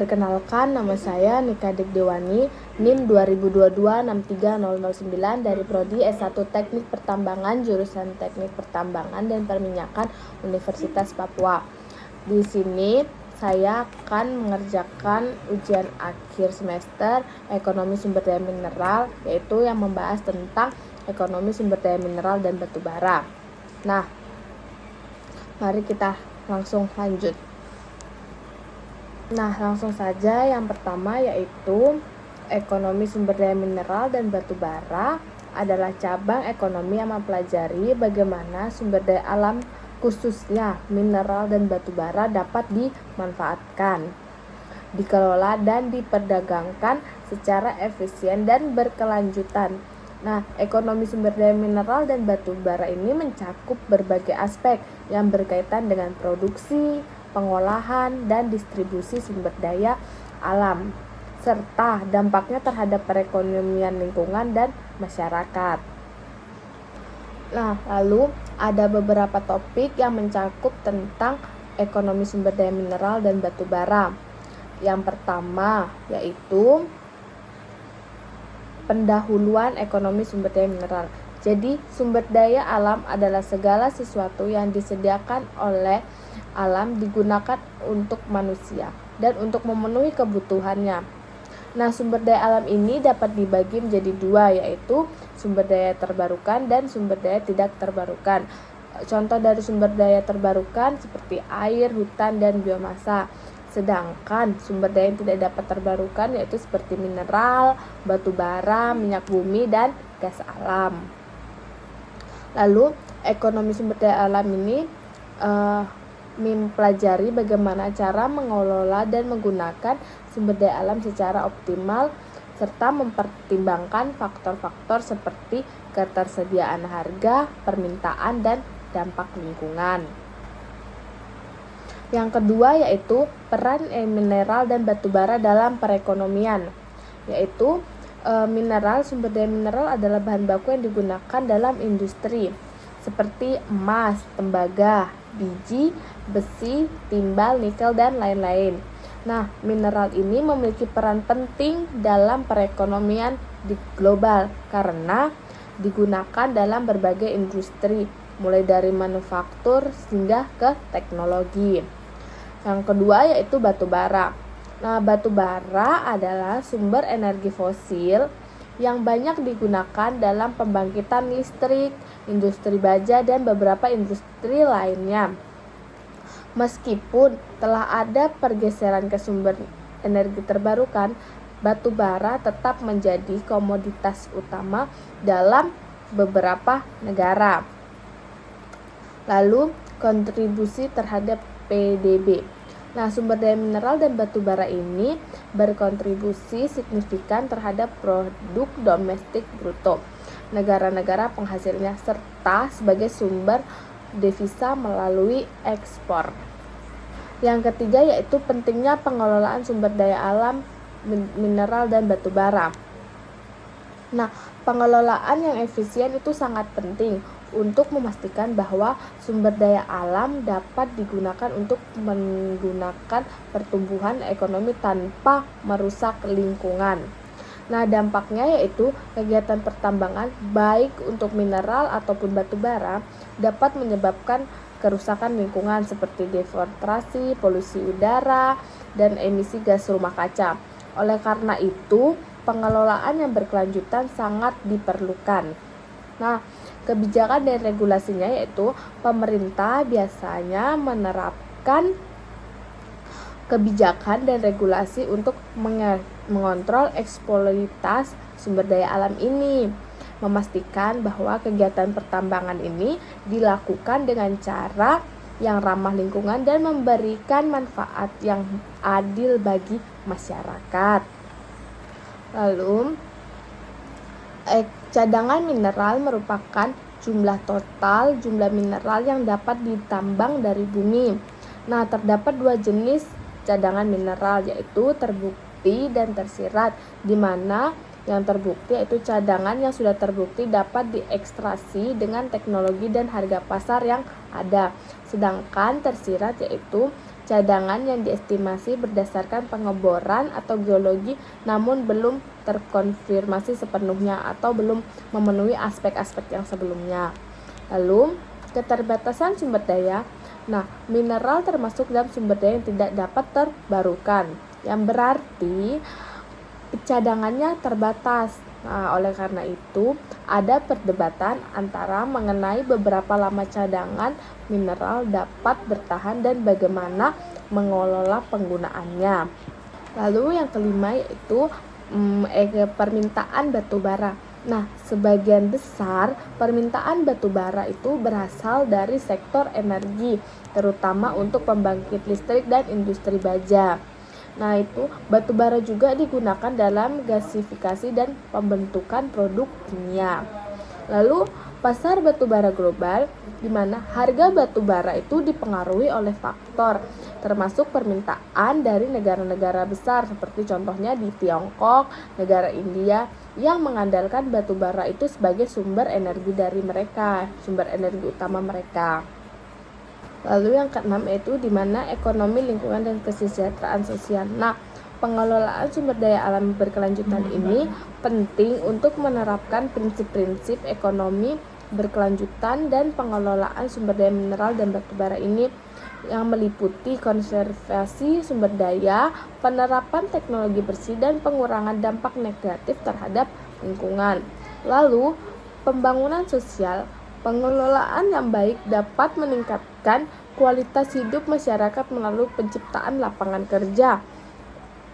Perkenalkan, nama saya Nika Dewani, NIM 2022-63009 dari Prodi S1 Teknik Pertambangan, jurusan Teknik Pertambangan dan Perminyakan Universitas Papua. Di sini saya akan mengerjakan ujian akhir semester Ekonomi Sumber Daya Mineral, yaitu yang membahas tentang ekonomi sumber daya mineral dan batu bara. Nah, mari kita langsung lanjut. Nah, langsung saja yang pertama yaitu ekonomi sumber daya mineral dan batu bara adalah cabang ekonomi yang mempelajari bagaimana sumber daya alam khususnya mineral dan batu bara dapat dimanfaatkan, dikelola dan diperdagangkan secara efisien dan berkelanjutan. Nah, ekonomi sumber daya mineral dan batu bara ini mencakup berbagai aspek yang berkaitan dengan produksi, pengolahan, dan distribusi sumber daya alam, serta dampaknya terhadap perekonomian lingkungan dan masyarakat. Nah, lalu ada beberapa topik yang mencakup tentang ekonomi sumber daya mineral dan batu bara. Yang pertama yaitu pendahuluan ekonomi sumber daya mineral. Jadi, sumber daya alam adalah segala sesuatu yang disediakan oleh alam digunakan untuk manusia dan untuk memenuhi kebutuhannya. Nah, sumber daya alam ini dapat dibagi menjadi dua, yaitu sumber daya terbarukan dan sumber daya tidak terbarukan. Contoh dari sumber daya terbarukan seperti air, hutan, dan biomasa. Sedangkan sumber daya yang tidak dapat terbarukan yaitu seperti mineral, batu bara, minyak bumi, dan gas alam. Lalu, ekonomi sumber daya alam ini mempelajari bagaimana cara mengelola dan menggunakan sumber daya alam secara optimal serta mempertimbangkan faktor-faktor seperti ketersediaan harga, permintaan, dan dampak lingkungan. Yang kedua yaitu peran mineral dan batu bara dalam perekonomian, yaitu mineral, sumber daya mineral adalah bahan baku yang digunakan dalam industri seperti emas, tembaga, biji, besi, timbal, nikel, dan lain-lain. Nah, mineral ini memiliki peran penting dalam perekonomian di global karena digunakan dalam berbagai industri, mulai dari manufaktur hingga ke teknologi. Yang kedua yaitu batu bara. Nah, batu bara adalah sumber energi fosil yang banyak digunakan dalam pembangkitan listrik, industri baja, dan beberapa industri lainnya. Meskipun telah ada pergeseran ke sumber energi terbarukan, batu bara tetap menjadi komoditas utama dalam beberapa negara. Lalu, kontribusi terhadap PDB. Nah, sumber daya mineral dan batu bara ini berkontribusi signifikan terhadap produk domestik bruto negara-negara penghasilnya serta sebagai sumber devisa melalui ekspor. Yang ketiga yaitu pentingnya pengelolaan sumber daya alam mineral dan batu bara. Nah, pengelolaan yang efisien itu sangat penting untuk memastikan bahwa sumber daya alam dapat digunakan untuk menggunakan pertumbuhan ekonomi tanpa merusak lingkungan. Nah, dampaknya yaitu kegiatan pertambangan baik untuk mineral ataupun batu bara dapat menyebabkan kerusakan lingkungan seperti deforestasi, polusi udara, dan emisi gas rumah kaca. Oleh karena itu, pengelolaan yang berkelanjutan sangat diperlukan. Nah, kebijakan dan regulasinya yaitu pemerintah biasanya menerapkan kebijakan dan regulasi untuk mengontrol eksploitasi sumber daya alam ini, memastikan bahwa kegiatan pertambangan ini dilakukan dengan cara yang ramah lingkungan dan memberikan manfaat yang adil bagi masyarakat. Lalu, cadangan mineral merupakan total jumlah mineral yang dapat ditambang dari bumi. Nah, terdapat dua jenis cadangan mineral yaitu terbukti dan tersirat, di mana yang terbukti yaitu cadangan yang sudah terbukti dapat diekstraksi dengan teknologi dan harga pasar yang ada. Sedangkan tersirat yaitu cadangan yang diestimasi berdasarkan pengeboran atau geologi namun belum terkonfirmasi sepenuhnya atau belum memenuhi aspek-aspek yang sebelumnya. Lalu, keterbatasan sumber daya. Nah, mineral termasuk dalam sumber daya yang tidak dapat terbarukan, yang berarti cadangannya terbatas. Nah, oleh karena itu, ada perdebatan antara mengenai beberapa lama cadangan mineral dapat bertahan dan bagaimana mengelola penggunaannya. Lalu yang kelima yaitu permintaan batu bara. Nah, sebagian besar permintaan batu bara itu berasal dari sektor energi, terutama untuk pembangkit listrik dan industri baja. Nah, itu batu bara juga digunakan dalam gasifikasi dan pembentukan produk kimia. Lalu, pasar batu bara global, di mana harga batu bara itu dipengaruhi oleh faktor, termasuk permintaan dari negara-negara besar, seperti contohnya di Tiongkok, negara India, yang mengandalkan batu bara itu sebagai sumber energi dari mereka, sumber energi utama mereka. Lalu yang keenam yaitu di mana ekonomi, lingkungan, dan kesejahteraan sosial. Nah, pengelolaan sumber daya alam berkelanjutan ini penting untuk menerapkan prinsip-prinsip ekonomi berkelanjutan dan pengelolaan sumber daya mineral dan batu bara ini yang meliputi konservasi sumber daya, penerapan teknologi bersih, dan pengurangan dampak negatif terhadap lingkungan. Lalu, pembangunan sosial. Pengelolaan yang baik dapat meningkatkan kualitas hidup masyarakat melalui penciptaan lapangan kerja,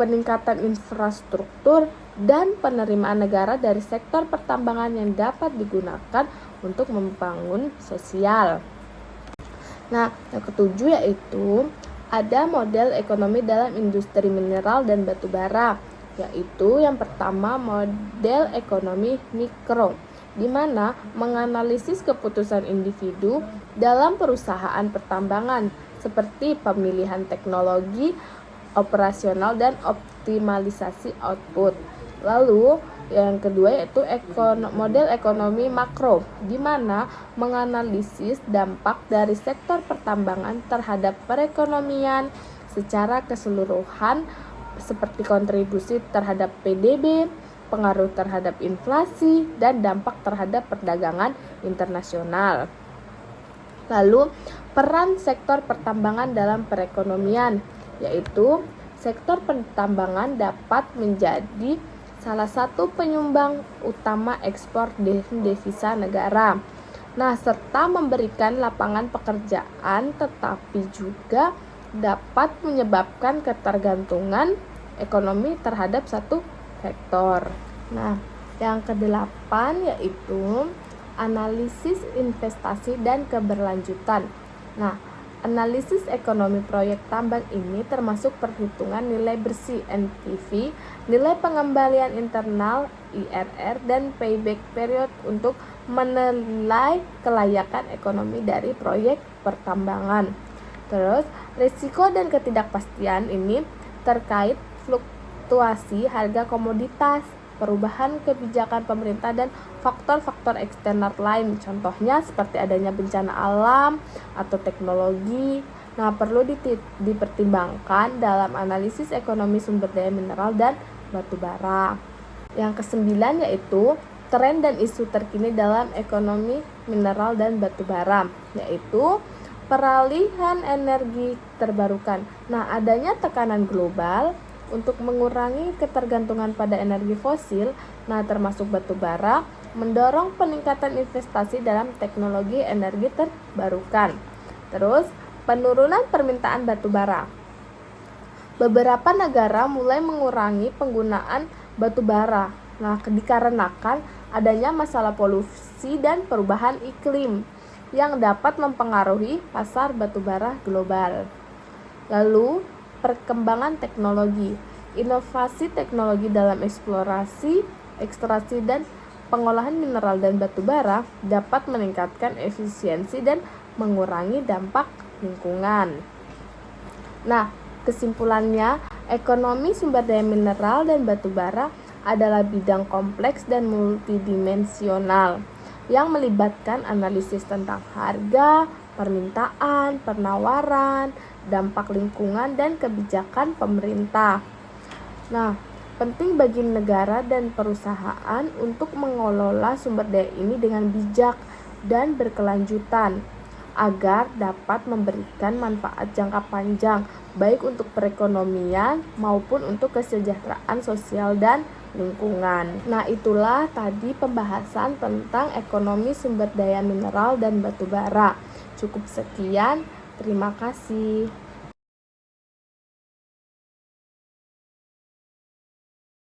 peningkatan infrastruktur, dan penerimaan negara dari sektor pertambangan yang dapat digunakan untuk membangun sosial. Nah, yang ketujuh yaitu ada model ekonomi dalam industri mineral dan batu bara, yaitu yang pertama model ekonomi mikro, di mana menganalisis keputusan individu dalam perusahaan pertambangan seperti pemilihan teknologi, operasional, dan optimalisasi output. Lalu yang kedua yaitu model ekonomi makro, di mana menganalisis dampak dari sektor pertambangan terhadap perekonomian secara keseluruhan seperti kontribusi terhadap PDB, pengaruh terhadap inflasi, dan dampak terhadap perdagangan internasional. Lalu, peran sektor pertambangan dalam perekonomian, yaitu sektor pertambangan dapat menjadi salah satu penyumbang utama ekspor devisa negara. Nah, serta memberikan lapangan pekerjaan, tetapi juga dapat menyebabkan ketergantungan ekonomi terhadap satu sektor. Nah, yang kedelapan yaitu analisis investasi dan keberlanjutan. Nah, analisis ekonomi proyek tambang ini termasuk perhitungan nilai bersih NPV, nilai pengembalian internal IRR, dan payback period untuk menilai kelayakan ekonomi dari proyek pertambangan. Terus, risiko dan ketidakpastian ini terkait fluktuasi harga komoditas, perubahan kebijakan pemerintah, dan faktor-faktor eksternal lain, contohnya seperti adanya bencana alam atau teknologi. Nah, perlu dipertimbangkan dalam analisis ekonomi sumber daya mineral dan batu bara. Yang kesembilan yaitu tren dan isu terkini dalam ekonomi mineral dan batu bara, yaitu peralihan energi terbarukan. Nah, adanya tekanan global untuk mengurangi ketergantungan pada energi fosil, nah termasuk batu bara, mendorong peningkatan investasi dalam teknologi energi terbarukan. Terus, penurunan permintaan batu bara. Beberapa negara mulai mengurangi penggunaan batu bara. Nah, dikarenakan adanya masalah polusi dan perubahan iklim yang dapat mempengaruhi pasar batu bara global. Lalu, perkembangan teknologi. Inovasi teknologi dalam eksplorasi, ekstraksi, dan pengolahan mineral dan batu bara dapat meningkatkan efisiensi dan mengurangi dampak lingkungan. Nah, kesimpulannya, ekonomi sumber daya mineral dan batu bara adalah bidang kompleks dan multidimensional yang melibatkan analisis tentang harga, permintaan, penawaran, dampak lingkungan, dan kebijakan pemerintah. Nah, penting bagi negara dan perusahaan untuk mengelola sumber daya ini dengan bijak dan berkelanjutan agar dapat memberikan manfaat jangka panjang baik untuk perekonomian maupun untuk kesejahteraan sosial dan lingkungan. Nah, itulah tadi pembahasan tentang ekonomi sumber daya mineral dan batu bara. Cukup sekian, terima kasih.